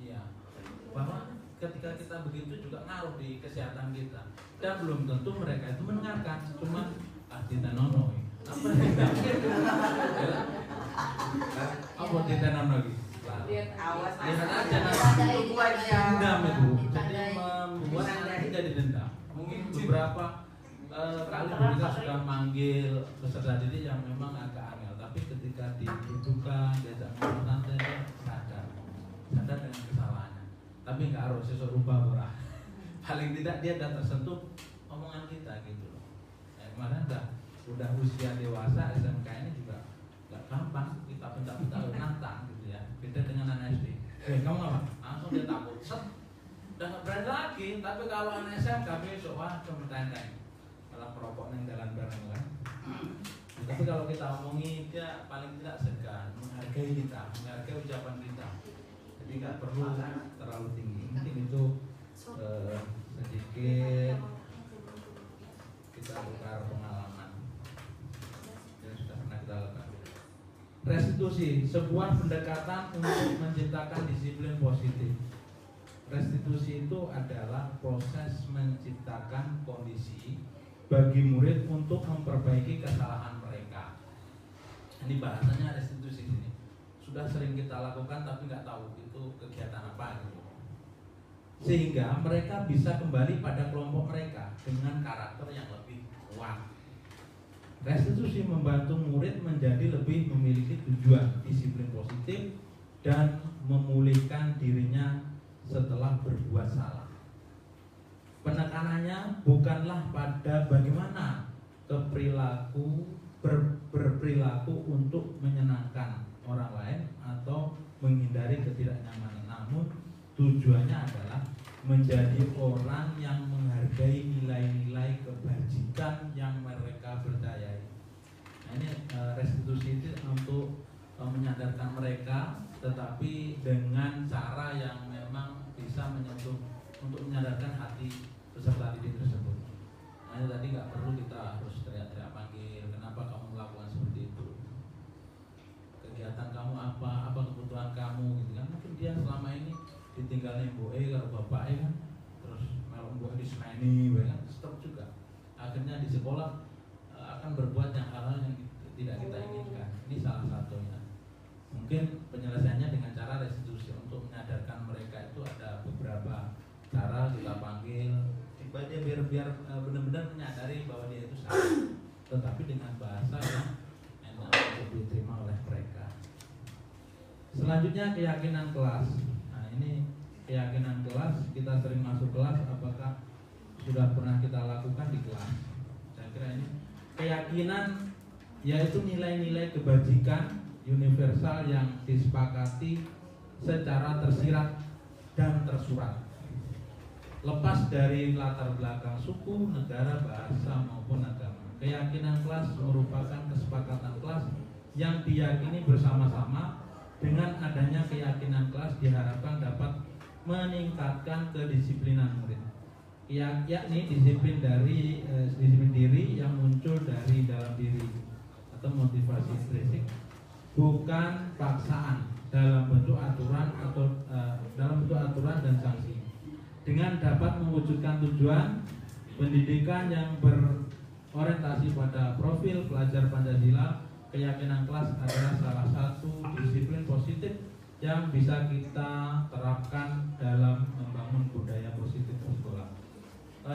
Iya. Bahwa ketika kita begitu juga ngaruh di kesehatan kita. Dan belum tentu mereka itu mendengarkan, cuma Tita Nono. Apa apa Tita Nono lagi? Awas Lihat aja dendam itu, jadi membuat anak jadi dendam. Mungkin beberapa kali kita sudah manggil peserta didik yang memang agak angel, tapi ketika didudukan, diajak ngobrol santai, dia sadar dengan kesalahannya. Tapi nggak harus sesuatu rubah murah. Paling tidak dia sudah tersentuh omongan kita gitu loh. Kemarin udah usia dewasa SMK ini juga nggak gampang kita bentak-bentak nantang gitu ya. Beda dengan anak SD. Kamu apa? Langsung dia takut, set, udah nggak berani lagi. Tapi kalau anak SMK besok wah cemerlang, malah merokok neng jalan bareng kan. Tapi kalau kita omongi dia paling tidak segan, menghargai kita, menghargai ucapan kita. Jadi nggak perlu terlalu tinggi. Mungkin itu sedikit kita tukar pengalaman yang sudah pernah kita lakukan. Restitusi, sebuah pendekatan untuk menciptakan disiplin positif. Restitusi itu adalah proses menciptakan kondisi bagi murid untuk memperbaiki kesalahan mereka. Ini bahasanya restitusi ini. Sudah sering kita lakukan tapi nggak tahu itu kegiatan apa gitu. Sehingga mereka bisa kembali pada kelompok mereka dengan karakter yang lebih kuat. Restitusi membantu murid menjadi lebih memiliki tujuan, disiplin positif, dan memulihkan dirinya setelah berbuat salah. Penekanannya bukanlah pada bagaimana berperilaku untuk menyenangkan orang lain atau menghindari ketidaknyamanan, namun tujuannya adalah menjadi orang yang menghargai nilai-nilai kebajikan yang mereka percayai. Nah, ini restitusi itu untuk menyadarkan mereka, tetapi dengan cara yang memang bisa menyentuh untuk menyadarkan hati peserta didik tersebut. Nah, tadi nggak perlu kita harus teriak-teriak panggil, kenapa kamu melakukan seperti itu? Kegiatan kamu apa kebutuhan kamu gitu kan? Mungkin dia selama ini ditinggalin boe kalau bapaknya kan, terus malam boe disemeni kan, stop juga. Akhirnya di sekolah akan berbuat hal-hal yang tidak kita inginkan. Ini salah satunya. Mungkin penyelesaiannya dengan cara restitusi untuk menyadarkan mereka itu ada beberapa cara kita panggil, dia biar benar-benar menyadari bahwa dia itu salah, tetapi dengan bahasa yang enak untuk diterima oleh mereka. Selanjutnya keyakinan kelas. Nah ini keyakinan kelas, kita sering masuk kelas, apakah sudah pernah kita lakukan di kelas? Saya kira ini keyakinan yaitu nilai-nilai kebajikan universal yang disepakati secara tersirat dan tersurat, lepas dari latar belakang suku, negara, bahasa maupun agama. Keyakinan kelas merupakan kesepakatan kelas yang diyakini bersama-sama. Dengan adanya keyakinan kelas diharapkan dapat meningkatkan kedisiplinan murid, yakni disiplin diri yang muncul dari dalam diri atau motivasi intrinsik, bukan paksaan dalam bentuk aturan dan sanksi. Dengan dapat mewujudkan tujuan pendidikan yang berorientasi pada profil pelajar Pancasila, keyakinan kelas adalah salah satu disiplin positif yang bisa kita terapkan dalam membangun budaya positif di sekolah.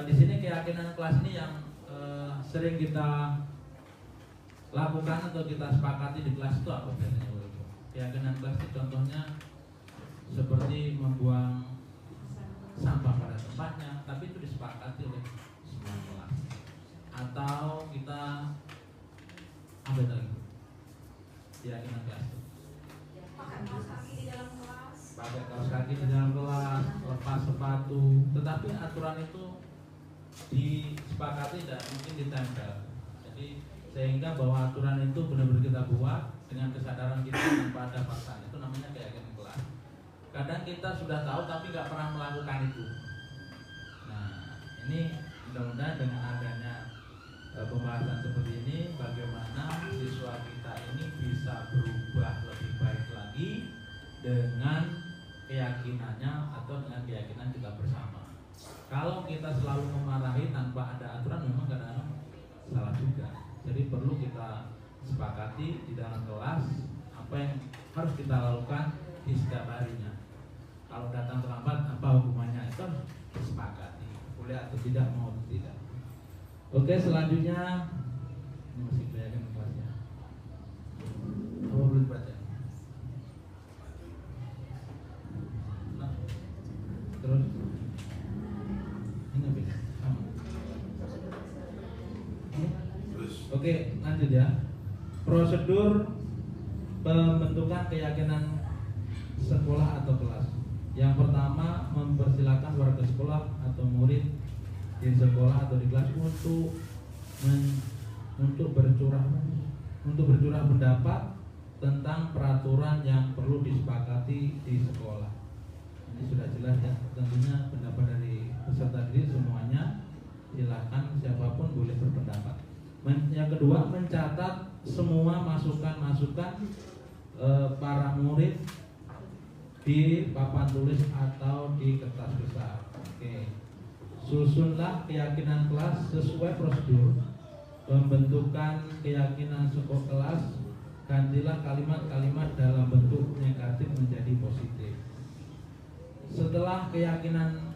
Di sini keyakinan kelas ini yang sering kita lakukan atau kita sepakati di kelas itu apa biasanya? Keyakinan kelas itu contohnya seperti membuang sampah pada tempatnya, tapi itu disepakati oleh semua kelas. Atau kita apa lagi? Keyakinan kelas itu Pakai kaos kaki di dalam kelas. pakai kaos kaki di dalam kelas, lepas sepatu. Tetapi aturan itu disepakati dan mungkin ditempel. Jadi sehingga bahwa aturan itu benar-benar kita buat dengan kesadaran kita tanpa ada paksaan. Itu namanya keyakinan kelas. Kadang kita sudah tahu tapi nggak pernah melakukan itu. Nah, ini mudah-mudahan dengan adanya pembahasan seperti ini, bagaimana siswa kita ini bisa berubah lebih baik lagi dengan keyakinannya atau dengan keyakinan kita bersama. Kalau kita selalu memarahi tanpa ada aturan, memang kadang-kadang salah juga. Jadi perlu kita sepakati di dalam kelas apa yang harus kita lakukan di setiap harinya. Kalau datang terlambat, apa hukumannya, itu harus disepakati, boleh atau tidak, mau atau tidak. Oke, selanjutnya ini masih kelihatan kelasnya. Apa boleh baca? Nah, terus ini beda, sama. Oke, lanjut ya. Prosedur pembentukan keyakinan sekolah atau kelas. Yang pertama, mempersilakan warga sekolah atau murid di sekolah atau di kelas untuk bercurah pendapat tentang peraturan yang perlu disepakati di sekolah. Ini sudah jelas ya, tentunya pendapat dari peserta didik semuanya silakan, siapapun boleh berpendapat. Yang kedua, mencatat semua masukan-masukan para murid di papan tulis atau di kertas besar. Oke. Susunlah keyakinan kelas sesuai prosedur pembentukan keyakinan sekolah kelas. Gantilah kalimat-kalimat dalam bentuk negatif menjadi positif. Setelah keyakinan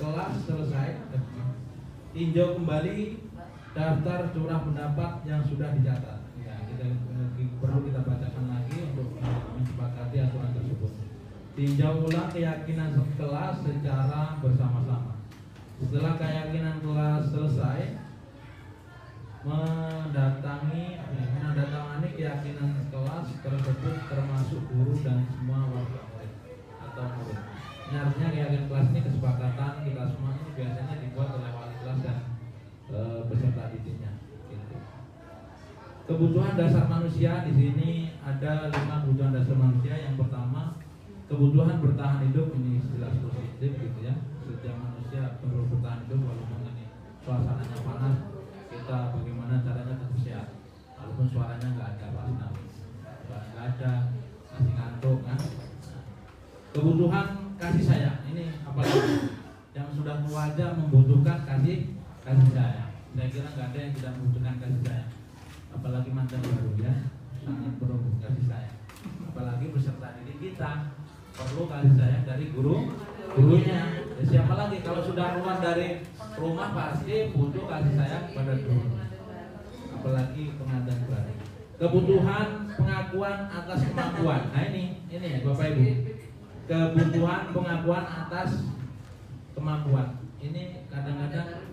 kelas selesai, tinjau kembali daftar curah pendapat yang sudah dicatat. Ya, perlu kita bacakan lagi untuk menyepakati aturan tersebut. Tinjau ulang keyakinan kelas secara bersama-sama. Setelah keyakinan kelas selesai, menandatangani keyakinan kelas tersebut termasuk guru dan semua warga murid atau murid. Ini artinya keyakinan kelas ini kesepakatan kita semua, ini biasanya dibuat oleh wali kelas dan peserta didiknya. Gitu. Kebutuhan dasar manusia di sini ada 5 kebutuhan dasar manusia. Yang pertama, kebutuhan bertahan hidup, ini jelas positif gitu ya. Setiap manusia perlu bertahan hidup walaupun ini suasananya panas, kita bagaimana caranya tetap sehat. Walaupun suaranya nggak ada pasti nggak ada, masih ngantuk kan. Kebutuhan kasih sayang, ini apalagi yang sudah tua aja membutuhkan kasih sayang. Saya kira nggak ada yang tidak membutuhkan kasih sayang, apalagi mantan baru ya, sangat perlu kasih sayang. Apalagi peserta didik kita perlu kasih sayang dari gurunya. Ya, siapa lagi kalau sudah keluar dari rumah pasti butuh kasih sayang pada guru, apalagi pengantin baru. Kebutuhan pengakuan atas kemampuan. Nah ini ya Bapak Ibu, kebutuhan pengakuan atas kemampuan. Ini kadang-kadang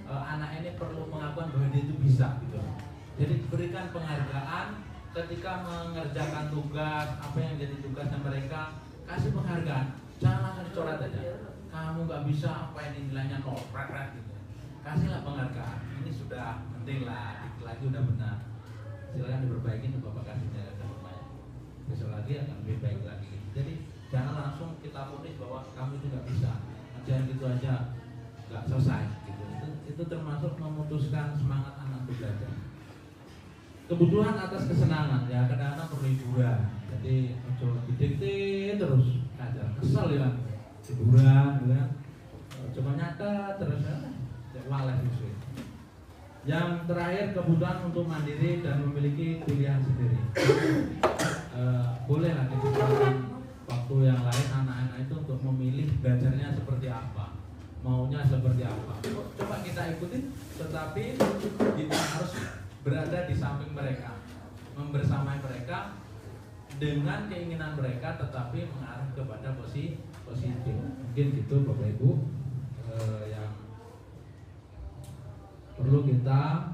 anak ini perlu pengakuan bahwa dia itu bisa gitu. Jadi berikan penghargaan ketika mengerjakan tugas, apa yang jadi tugasnya mereka, kasih penghargaan. Jangan langsung dicoret aja. Kamu nggak bisa, apa yang nilainya 0 gitu. Kasihlah penghargaan. Ini sudah penting lah, dikit lagi udah benar. Silakan diperbaiki untuk Bapak kasihnya ke rumahnya. Besok lagi akan lebih baik lagi. Jadi jangan langsung kita vonis bahwa kamu itu nggak bisa. Jangan gitu aja, nggak selesai gitu. Itu termasuk memutuskan semangat anak untuk belajar. Kebutuhan atas kesenangan, ya kadang-kadang perlu hiburan. Jadi coba didikte terus ngajar, kesel ya hiburan gitu kan. Coba nyata terus ya walah gitu. Yang terakhir, kebutuhan untuk mandiri dan memiliki pilihan sendiri. Boleh lah kita waktu yang lain anak-anak itu untuk memilih belajarnya seperti apa, maunya seperti apa. Coba kita ikutin, tetapi kita harus berada di samping mereka, membersamai mereka dengan keinginan mereka, tetapi mengarah kepada positif. Mungkin gitu Bapak Ibu yang perlu kita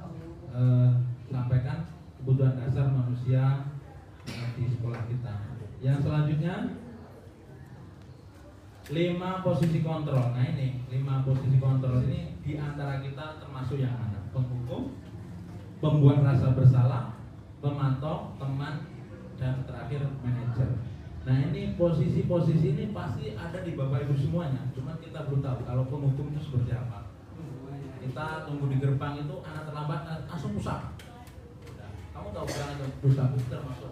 sampaikan, kebutuhan dasar manusia di sekolah kita. Yang selanjutnya 5 posisi kontrol. Nah ini 5 posisi kontrol ini di antara kita termasuk yang mana? Penghukum, pembuat rasa bersalah, pemantau, teman, dan terakhir manajer. Nah ini posisi-posisi ini pasti ada di Bapak Ibu semuanya. Cuma kita belum tahu kalau penghukum itu seperti apa. Kita tunggu di gerbang itu, anak terlambat langsung pusat. Nah, kamu tahu kan itu pusat itu termasuk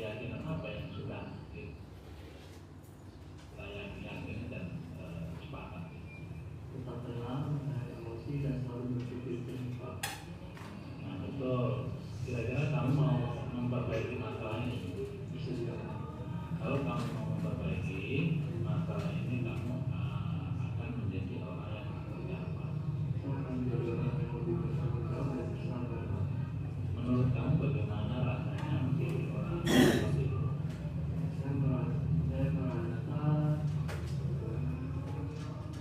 keyakinan apa yang sudah saya yakini dan sepakat. Tetap tenang, menahan emosi dan selalu berpikir penyebab. Nah betul. Kira-kira kamu mau memperbaiki masalah ini? Kalau kamu mau memperbaiki masalah ini, kamu akan menjadi orang yang seperti apa? Saya akan menjadi orang yang lebih bertanggung jawab dan bersabar. Menurut kamu bagaimana rasanya menjadi orang seperti itu?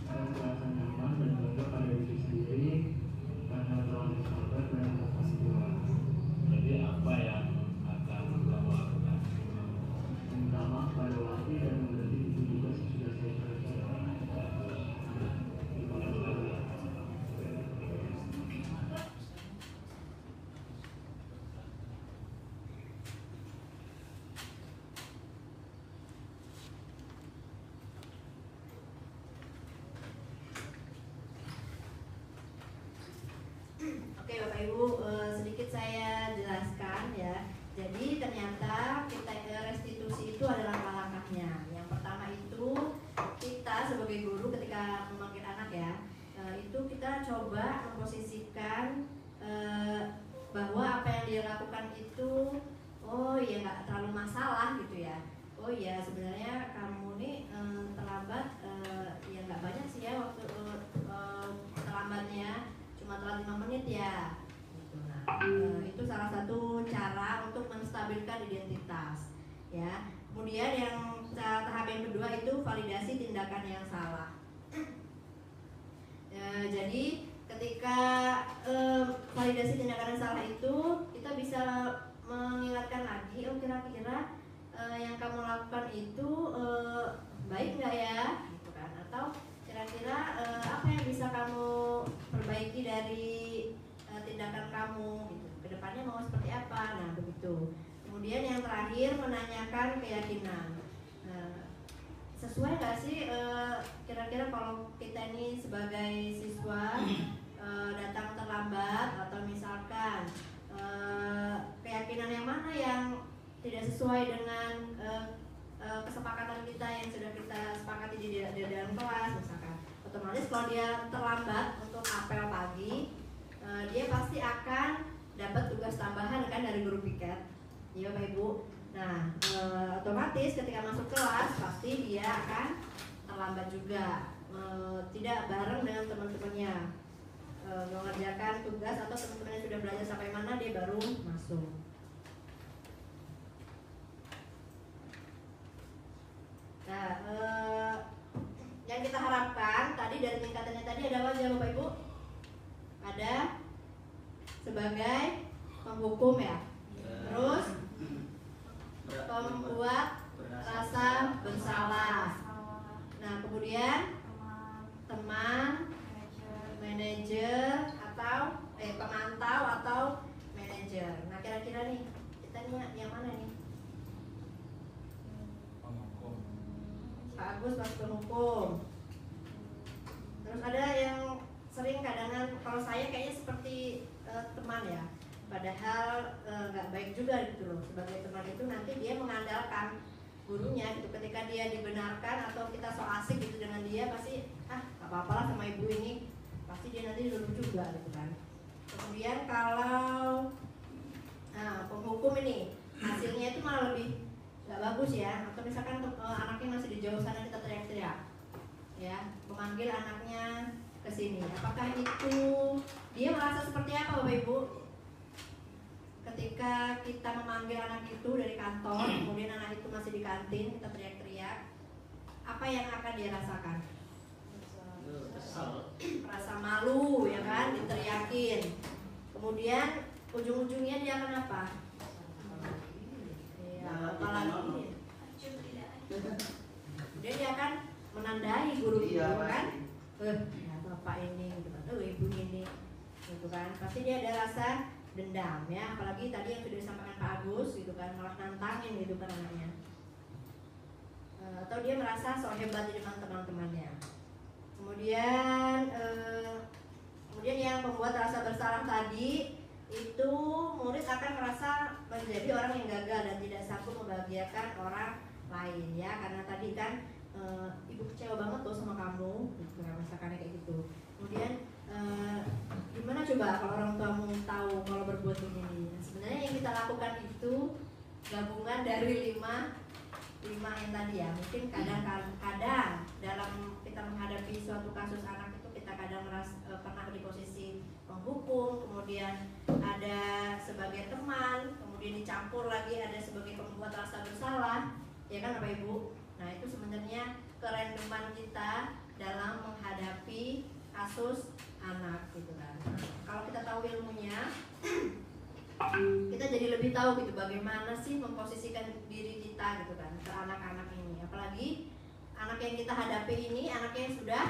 Saya merasa nyaman dan bangga pada diri sendiri karena telah bersabar dan mengatasi Tuhan. Jadi apa yang akan kamu lakukan? Minta maaf pada waktu dan berhenti itu juga sudah saya kerjakan. Oke Bapak Ibu, sedikit saya jelaskan ya. Jadi ternyata kita restitusi itu ada langkah-langkahnya. Yang pertama itu kita sebagai guru ketika memanggil anak ya, itu kita coba memposisikan bahwa apa yang dia lakukan itu, oh ya nggak terlalu masalah gitu ya. Oh ya sebenarnya kamu nih terlambat, ya nggak banyak sih ya waktu terlambatnya. Cuma telat 5 menit ya gitu. Nah, itu salah satu cara untuk menstabilkan identitas ya. Kemudian yang tahap yang kedua itu validasi tindakan yang salah. Jadi ketika validasi tindakan yang salah itu kita bisa mengingatkan lagi, oh kira-kira yang kamu lakukan itu baik nggak ya gitu kan, atau kira-kira apa yang bisa kamu perbaiki dari tindakan kamu gitu. Kedepannya mau seperti apa? Nah begitu. Kemudian yang terakhir menanyakan keyakinan. Sesuai nggak sih kira-kira kalau kita ini sebagai siswa datang terlambat atau misalkan keyakinan yang mana yang tidak sesuai dengan kesepakatan kita yang sudah kita sepakati di dalam kelas misalkan, otomatis kalau dia terlambat untuk apel pagi, dia pasti akan dapat tugas tambahan kan dari guru piket, ya Bapak Ibu. Nah, otomatis ketika masuk kelas pasti dia akan terlambat juga, tidak bareng dengan teman-temannya, mengerjakan tugas atau teman-temannya sudah belajar sampai mana dia baru masuk. Nah, yang kita harapkan tadi dari tingkatannya tadi ada apa aja Bapak Ibu? Ada sebagai penghukum ya, terus membuat rasa bersalah. Nah, kemudian teman, manajer atau pemantau atau manajer. Nah, kira-kira nih kita nih yang mana nih? Pak Agus pas penghukum. Terus ada yang sering kadangan kalau saya kayaknya seperti teman ya, padahal nggak baik juga gitu loh. Sebagai teman itu nanti dia mengandalkan gurunya gitu, ketika dia dibenarkan atau kita so asik gitu dengan dia pasti nggak apa-apalah sama ibu ini, pasti dia nanti dulu juga gitu kan. Kemudian kalau penghukum ini hasilnya itu malah lebih nggak bagus ya, atau misalkan anaknya masih di jauh sana kita teriak-teriak ya, memanggil anaknya ke sini, apakah itu dia merasa seperti apa Bapak Ibu? Ketika kita memanggil anak itu dari kantor, kemudian anak itu masih di kantin, kita teriak-teriak, apa yang akan dia rasakan? Rasa malu ya kan, diteriakin. Kemudian ujung-ujungnya dia akan apa? Apalagi kemudian dia akan menandai guru itu kan, ya bapak ini gitu kan, ibu ini gitu kan, pasti dia ada rasa dendam ya, apalagi tadi yang sudah disampaikan Pak Agus gitu kan, malah nantangin gitu kan anaknya, atau dia merasa so hebat di depan teman-temannya. Kemudian yang membuat rasa bersalah tadi itu murid akan merasa menjadi orang yang gagal dan tidak sanggup membahagiakan orang lain ya, karena tadi kan ibu kecewa banget tuh sama kamu gitu ya, misalkan kayak gitu. Kemudian gimana coba kalau orang tuamu tahu kalau berbuat begini? Nah, sebenarnya yang kita lakukan itu gabungan dari lima yang tadi ya. Mungkin kadang-kadang dalam kita menghadapi suatu kasus anak itu kita kadang pernah di posisi menghukum, kemudian ada sebagai teman, kemudian dicampur lagi ada sebagai pembuat rasa bersalah, ya kan Bapak Ibu? Nah itu sebenarnya kerandoman kita dalam menghadapi kasus anak gitu kan. Kalau kita tahu ilmunya, kita jadi lebih tahu gitu bagaimana sih memposisikan diri kita gitu kan ke anak-anak ini. Apalagi anak yang kita hadapi ini anaknya yang sudah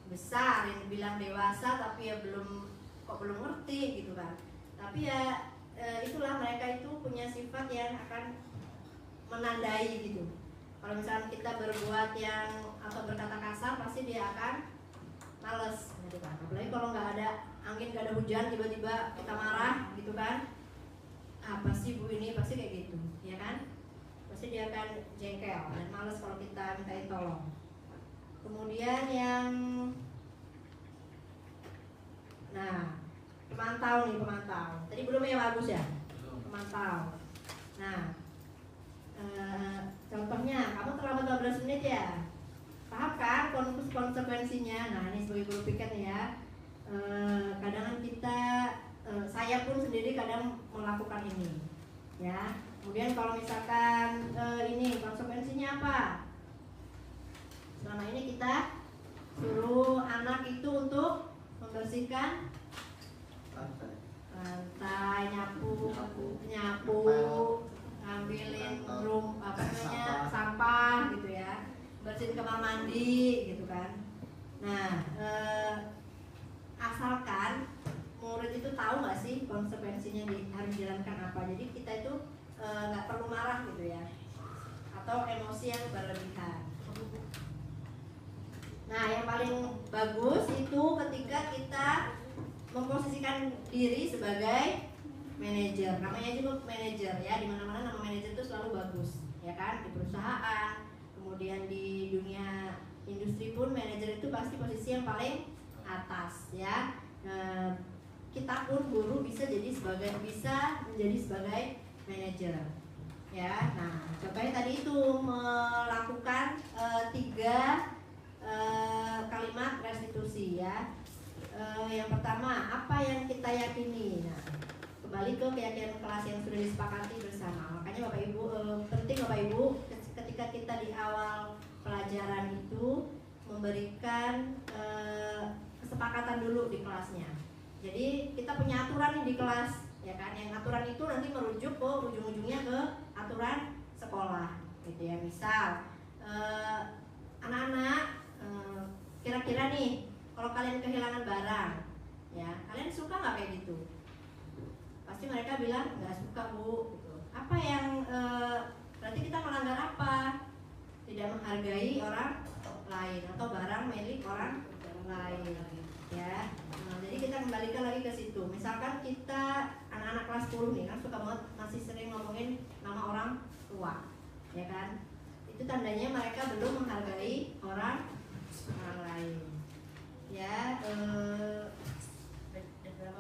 besar, yang dibilang dewasa tapi ya belum ngerti gitu kan. Tapi ya itulah mereka itu punya sifat yang akan menandai gitu. Kalau misalnya kita berbuat yang atau berkata kasar pasti dia akan males gitu kan. Apalagi kalau nggak ada angin, nggak ada hujan, tiba-tiba kita marah gitu kan. Apa sih Bu ini, pasti kayak gitu ya kan. Pasti dia akan jengkel dan males kalau kita mintain tolong. Kemudian yang pemantau. Tadi belum ya bagus ya? Pemantau. Nah, contohnya kamu terlambat 12 menit ya. Paham kan konsekuensinya? Nah, ini sebagai guru piket ya. Kadang kita saya pun sendiri kadang melakukan ini. Ya. Kemudian kalau misalkan ini konsekuensinya apa? Selama ini kita suruh anak itu untuk membersihkan lantai, nyapu, ngambilin sampah gitu ya, bersihin kamar mandi gitu kan. Nah, asalkan murid itu tahu nggak sih konsekuensinya harus dijalankan apa. Jadi kita itu nggak perlu marah gitu ya, atau emosi yang berlebihan. Nah, yang paling bagus itu ketika kita memposisikan diri sebagai manajer. Namanya juga manajer ya, di mana-mana nama manajer itu selalu bagus, ya kan? Di perusahaan, kemudian di dunia industri pun manajer itu pasti posisi yang paling atas, ya. Kita pun guru bisa menjadi sebagai manajer, ya. Nah, contohnya tadi itu melakukan 3 kalimat restitusi, ya. Yang pertama, apa yang kita yakini. Nah, kembali ke keyakinan kelas yang sudah disepakati bersama. Makanya Bapak Ibu, penting Bapak Ibu ketika kita di awal pelajaran itu memberikan kesepakatan dulu di kelasnya. Jadi kita punya aturan nih di kelas, ya kan? Yang aturan itu nanti merujuk ke ujung-ujungnya ke aturan sekolah, gitu ya. Misal anak-anak kira-kira nih, kalau kalian kehilangan barang, ya kalian suka nggak kayak gitu? Pasti mereka bilang nggak suka Bu. Gitu. Apa yang berarti kita melanggar apa? Tidak menghargai orang lain atau barang milik orang lain, ya. Nah, jadi kita kembalikan lagi ke situ. Misalkan kita anak-anak kelas 10 nih kan suka banget masih sering ngomongin nama orang tua, ya kan? Itu tandanya mereka belum menghargai orang lain. Ya, berapa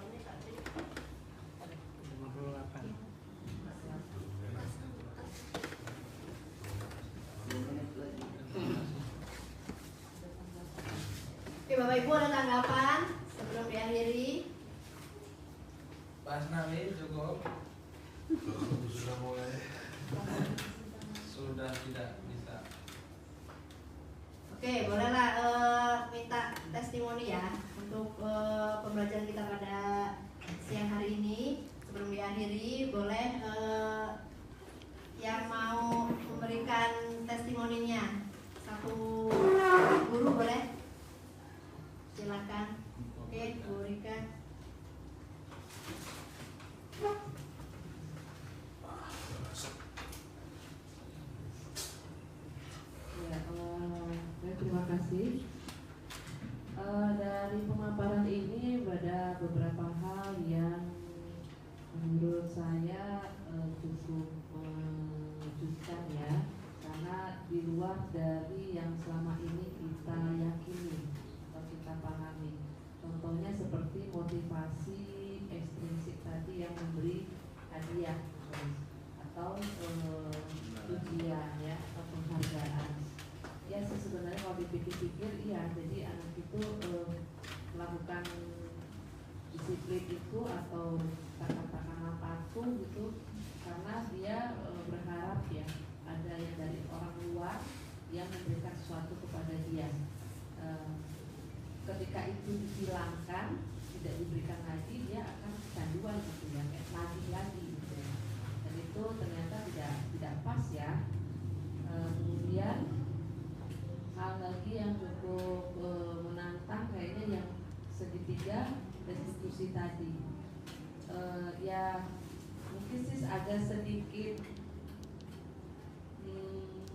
menit tadi? 58. Oke, Bapak Ibu ada tanggapan sebelum diakhiri? Pas Nawi cukup. Sudah mulai. Sudah tidak bisa. Oke, bolehlah minta testimoni ya untuk pembelajaran kita pada siang hari ini. Sebelum diakhiri, boleh yang mau memberikan testimoninya, satu guru boleh? Silakan. Oke, Bu Rika. Terima kasih. Dari pemaparan ini ada beberapa hal yang dampak dari yang selama ini kita yakini atau kita pahami. Contohnya seperti motivasi ekstrinsik tadi yang memberi hadiah atau ujian ya atau penghargaan. Ya sebenarnya kalau dipikir-pikir iya, jadi anak itu melakukan disiplin itu atau katakanlah patuh gitu karena dia berharap ya ada yang dari orang luar yang memberikan sesuatu kepada dia. Ketika itu dihilangkan, tidak diberikan lagi, dia akan kecanduan gitu ya, kayak lagi gitu ya. Dan itu ternyata tidak pas ya. Kemudian hal lagi yang cukup menantang kayaknya yang segitiga restitusi tadi. Ya mungkin sih agak sedikit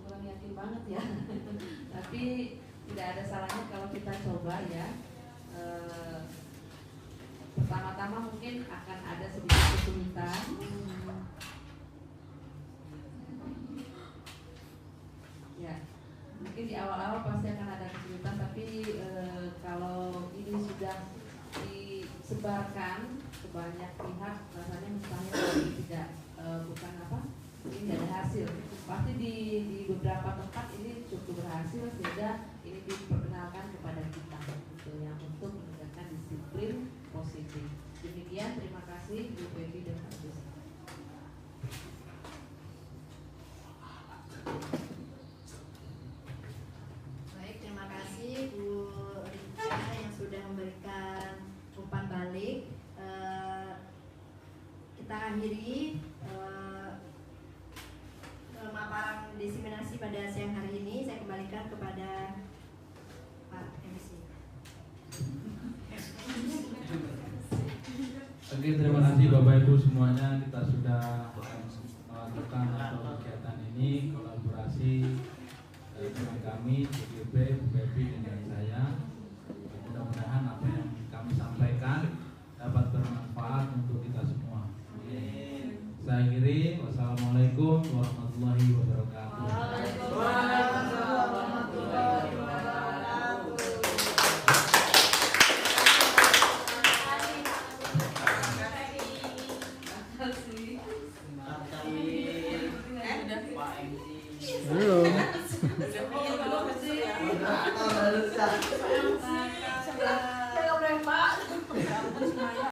kurang yakin banget ya. Tapi tidak ada salahnya kalau kita coba ya. Pertama-tama mungkin akan ada sedikit kesulitan. Ya, mungkin di awal-awal pasti akan ada kesulitan, tapi kalau ini sudah disebarkan ke banyak pihak, rasanya misalnya tidak bukan apa, ini tidak ada hasil. Pasti di beberapa tempat ini cukup berhasil sehingga ini diperkenalkan kepada kita gitu ya, untuk menegakkan disiplin positif. Demikian, terima kasih Bu Pepi dan Pak Gus. Baik, terima kasih Bu Rika yang sudah memberikan umpan balik. Kita akhiri pemaparan diseminasi pada siang hari ini. Saya kembalikan kepada Pak MC. Oke, terima kasih Bapak Ibu semuanya. Kita sudah melakukan kegiatan ini kolaborasi dengan kami CGP, Bu Pepi dengan saya. Mudah-mudahan apa yang kami sampaikan dapat bermanfaat untuk kita semua. Saya akhiri. Wassalamualaikum warahmatullahi wabarakatuh. Belum.